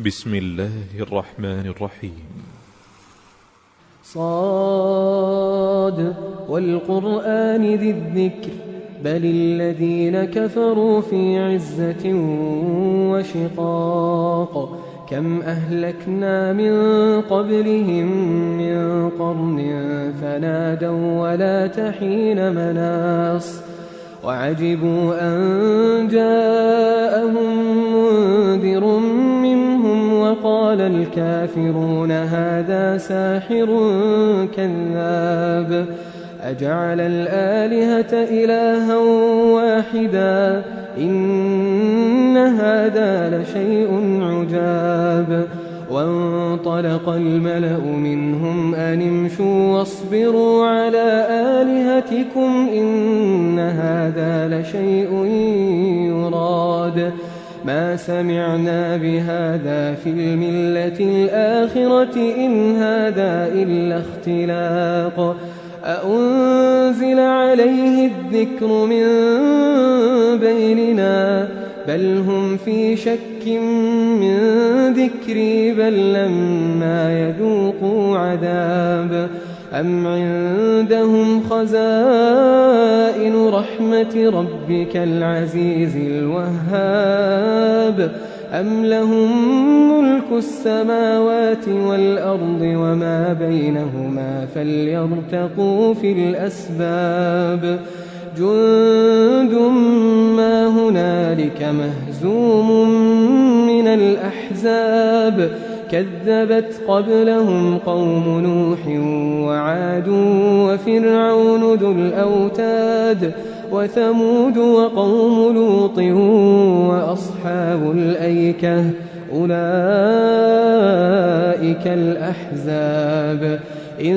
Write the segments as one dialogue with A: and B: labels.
A: بسم الله الرحمن الرحيم.
B: صاد والقرآن ذي الذكر بل الذين كفروا في عزة وشقاق كم أهلكنا من قبلهم من قرن فنادوا ولا تحين مناص وعجبوا أن جاءهم منذر منهم وقال الكافرون هذا ساحر كذاب أجعل الآلهة إلها واحدا إن هذا لشيء عجاب وانطلق الملأ منهم أن امشوا واصبروا على آلهتكم إن هذا لشيء يراد ما سمعنا بهذا في الملة الآخرة إن هذا إلا اختلاق أأنزل عليه الذكر من بيننا بل هم في شك من ذكري بل لما يذوقوا عذاب أم عندهم خزائن رحمة ربك العزيز الوهاب أم لهم ملك السماوات والأرض وما بينهما فليرتقوا في الأسباب جند ما هنالك مهزوم من الأحزاب كذبت قبلهم قوم نوح وعاد وفرعون ذو الأوتاد وثمود وقوم لوط وأصحاب الأيكة أولئك الأحزاب إن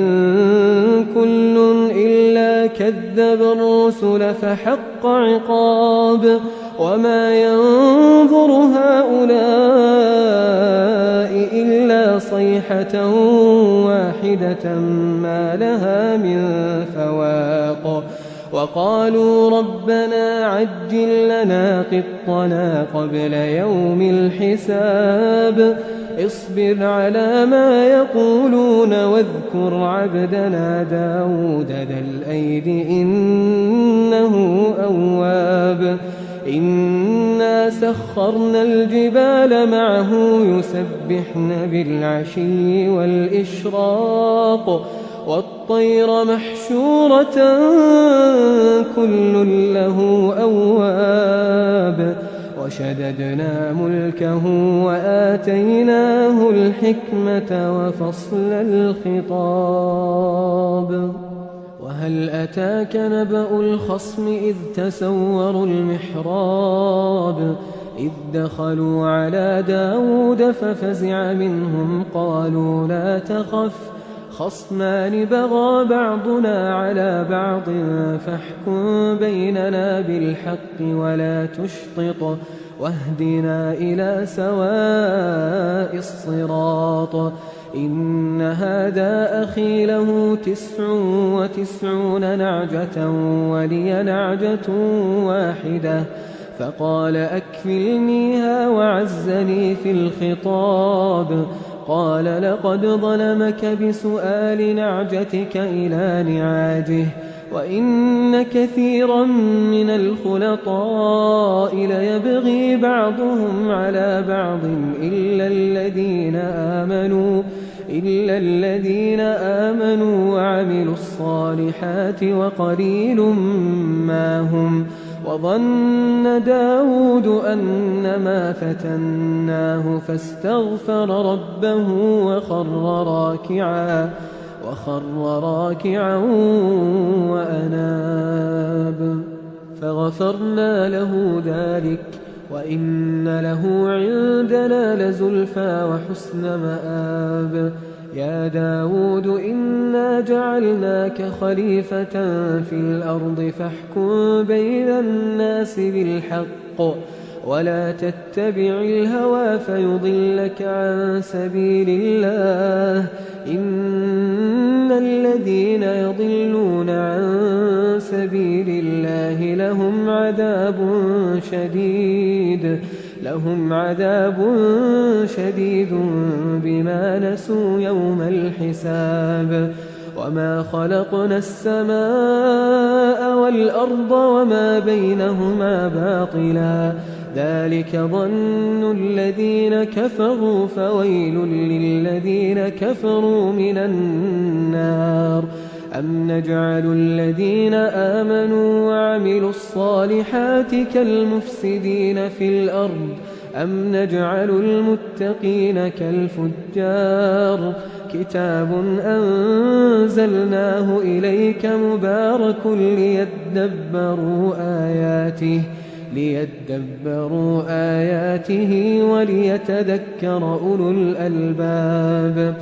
B: كل إلا كذب الرسل فحق عقاب وما ينظر هؤلاء إلا صيحة واحدة ما لها من فواق وقالوا ربنا عجل لنا قطنا قبل يوم الحساب اصبر على ما يقولون واذكر عبدنا داود ذا الأيد إنه أواب إنا سخرنا الجبال معه يسبحن بالعشي والإشراق والطير محشورة كل له أواب وشددنا ملكه وآتيناه الحكمة وفصل الخطاب وهل أتاك نبأ الخصم إذ تسوروا المحراب إذ دخلوا على داود ففزع منهم قالوا لا تخف خصمان بغى بعضنا على بعض فاحكم بيننا بالحق ولا تشطط واهدنا إلى سواء الصراط إن هذا أخي له 99 نعجة ولي نعجة واحدة فقال أكفلنيها وعزني في الخطاب قال لقد ظلمك بسؤال نعجتك إلى نعاجه وإن كثيرا من الخلطاء ليبغي بعضهم على بعض إلا الذين آمنوا وعملوا الصالحات وقليل ما هم وظن داود أنما فتناه فاستغفر ربه وخر راكعا وأناب فغفرنا له ذلك وإن له عندنا لزلفى وحسن مآب يا داود إنا جعلناك خليفة في الأرض فاحكم بين الناس بالحق ولا تتبع الهوى فيضلك عن سبيل الله إن الذين يضلون عن سبيل الله لهم عذاب شديد لهم عذاب شديد بما نسوا يوم الحساب وما خلقنا السماء والأرض وما بينهما باطلا ذلك ظن الذين كفروا فويل للذين كفروا من النار أم نجعل الذين آمنوا وعملوا الصالحات كالمفسدين في الأرض أم نجعل المتقين كالفجار كتاب أنزلناه إليك مبارك ليدبروا آياته وليتذكر أولو الألباب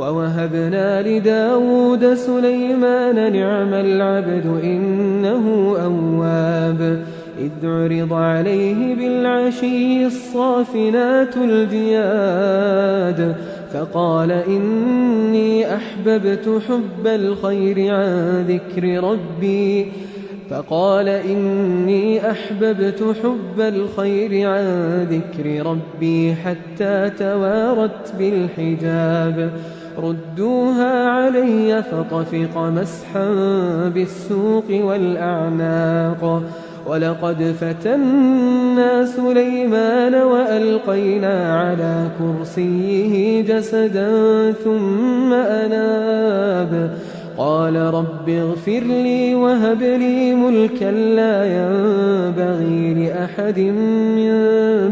B: ووهبنا لداود سليمان نعم العبد إنه أواب إذ عرض عليه بالعشي الصافنات الجياد فقال إني أحببت حب الخير عن ذكر ربي حتى توارت بالحجاب ردوها علي فطفق مسحا بالسوق والأعناق ولقد فتنا سليمان وألقينا على كرسيه جسدا ثم أناب قال رب اغفر لي وهب لي ملكا لا ينبغي لأحد من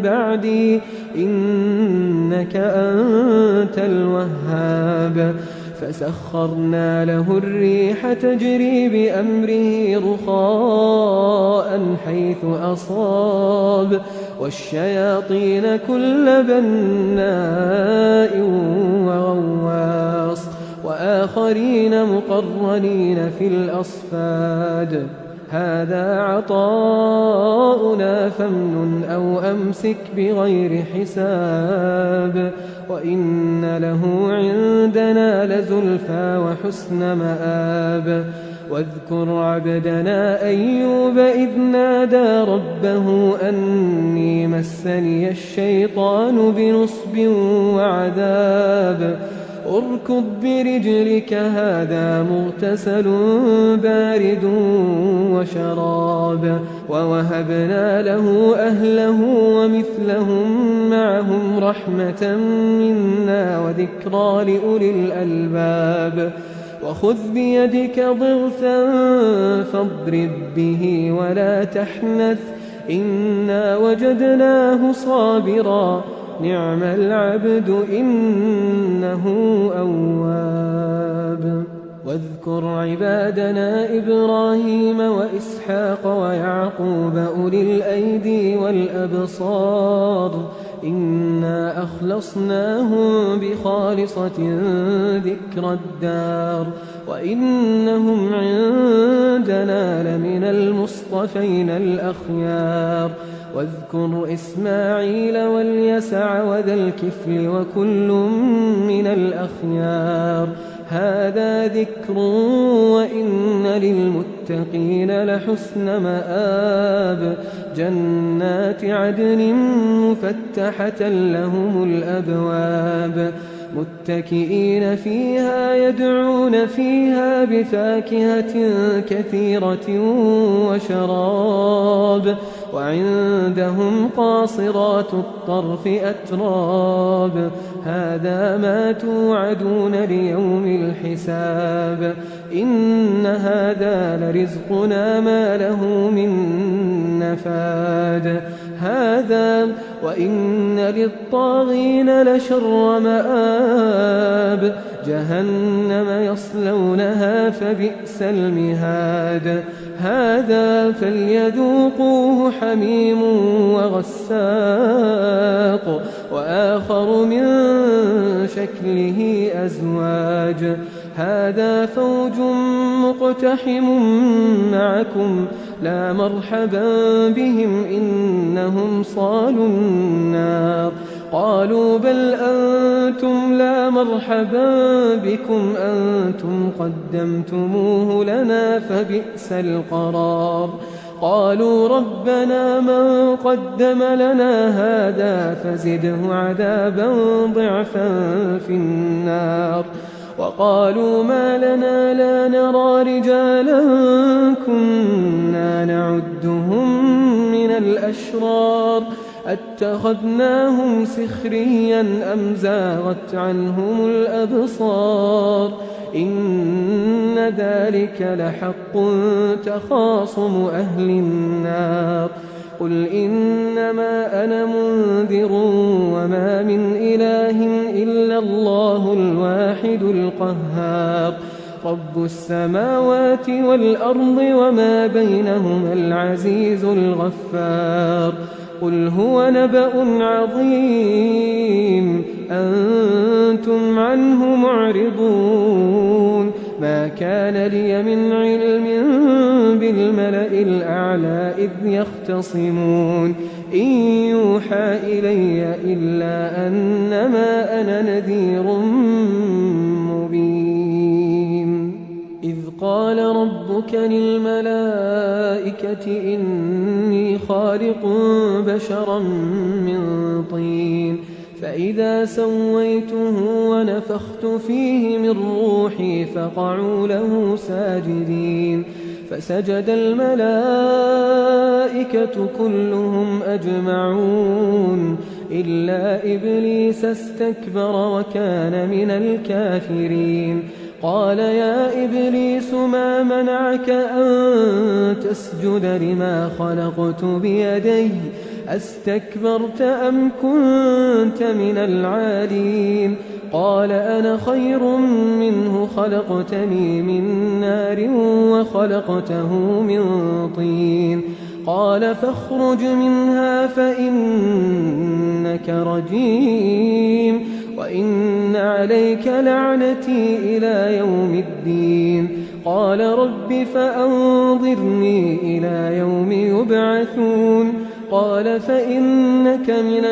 B: بعدي إنك أنت الوهاب فسخرنا له الريح تجري بأمره رخاء حيث أصاب والشياطين كل بناء وغواص وآخرين مقرنين في الأصفاد هذا عطاؤنا فامنن أو أمسك بغير حساب وإن له عندنا لزلفى وحسن مآب واذكر عبدنا أيوب إذ نادى ربه أني مسني الشيطان بنصب وعذاب اركض برجلك هذا مغتسل بارد وشراب ووهبنا له أهله ومثلهم معهم رحمة منا وذكرى لأولي الألباب وخذ بيدك ضغثا فاضرب به ولا تحنث إنا وجدناه صابرا نعم العبد إنه أواب واذكر عبادنا إبراهيم وإسحاق ويعقوب أولي الأيدي والأبصار إنا أخلصناهم بخالصة ذكر الدار وإنهم عندنا لمن المصطفين الأخيار واذكر إسماعيل واليسع وذا الكفل وكل من الأخيار هذا ذكر وإن للمتقين لحسن مآب جنات عدن مفتحة لهم الأبواب متكئين فيها يدعون فيها بفاكهة كثيرة وشراب وعندهم قاصرات الطرف أتراب هذا ما توعدون ليوم الحساب إن هذا لرزقنا ما له من نفاد هذا وإن للطاغين لشر مآب جهنم يصلونها فبئس المهاد هذا فليذوقوه حميم وغساق وآخر من شكله أزواج هذا فوج مقتحم معكم لا مرحبا بهم إنهم صالوا النار قالوا بل أنتم لا مرحبا بكم أنتم قدمتموه لنا فبئس القرار قالوا ربنا من قدم لنا هذا فزده عذابا ضعفا في النار. وقالوا ما لنا لا نرى رجالا كنا نعدهم من الأشرار أتخذناهم سخريا أم زاغت عنهم الأبصار إن ذلك لحق تخاصم أهل النار. قل إنما أنا منذر وما من إله إلا الله الواحد القهار رب السماوات والأرض وما بينهما العزيز الغفار. قل هو نبأ عظيم أنتم عنه معرضون. ما كان لي من علم بالملأ الأعلى إذ يختصمون إن يوحى إلي إلا أنما أنا نذير مبين. إذ قال ربك للملائكة إني خالق بشرا من طين فإذا سويته ونفخت فيه من روحي فقعوا له ساجدين فسجد الملائكة كلهم أجمعون إلا إبليس استكبر وكان من الكافرين. قال يا إبليس ما منعك أن تسجد لما خلقت بيدي أستكبرت أم كنت من العالين؟ قال أنا خير منه خلقتني من نار وخلقته من طين. قال فاخرج منها فإنك رجيم وإن عليك لعنتي إلى يوم الدين. قال رب فأنظرني إلى يوم يبعثون. قال فإنك من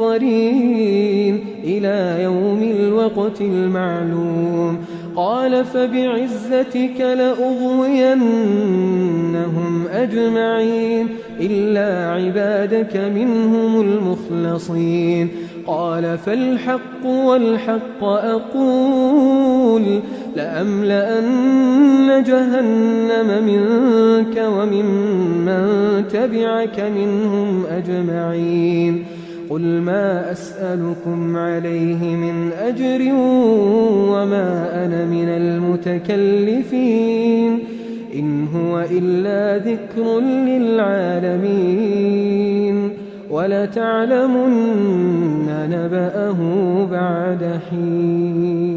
B: المنظرين إلى يوم الوقت المعلوم. قال فبعزتك لأغوينهم أجمعين إلا عبادك منهم المخلصين. قال فالحق والحق أقول لأملأن جهنم منك وممن تبعك منهم أجمعين. قل ما أسألكم عليه من أجر وما أنا من المتكلفين إن هو إلا ذكر للعالمين ولتعلمن نبأه بعد حين.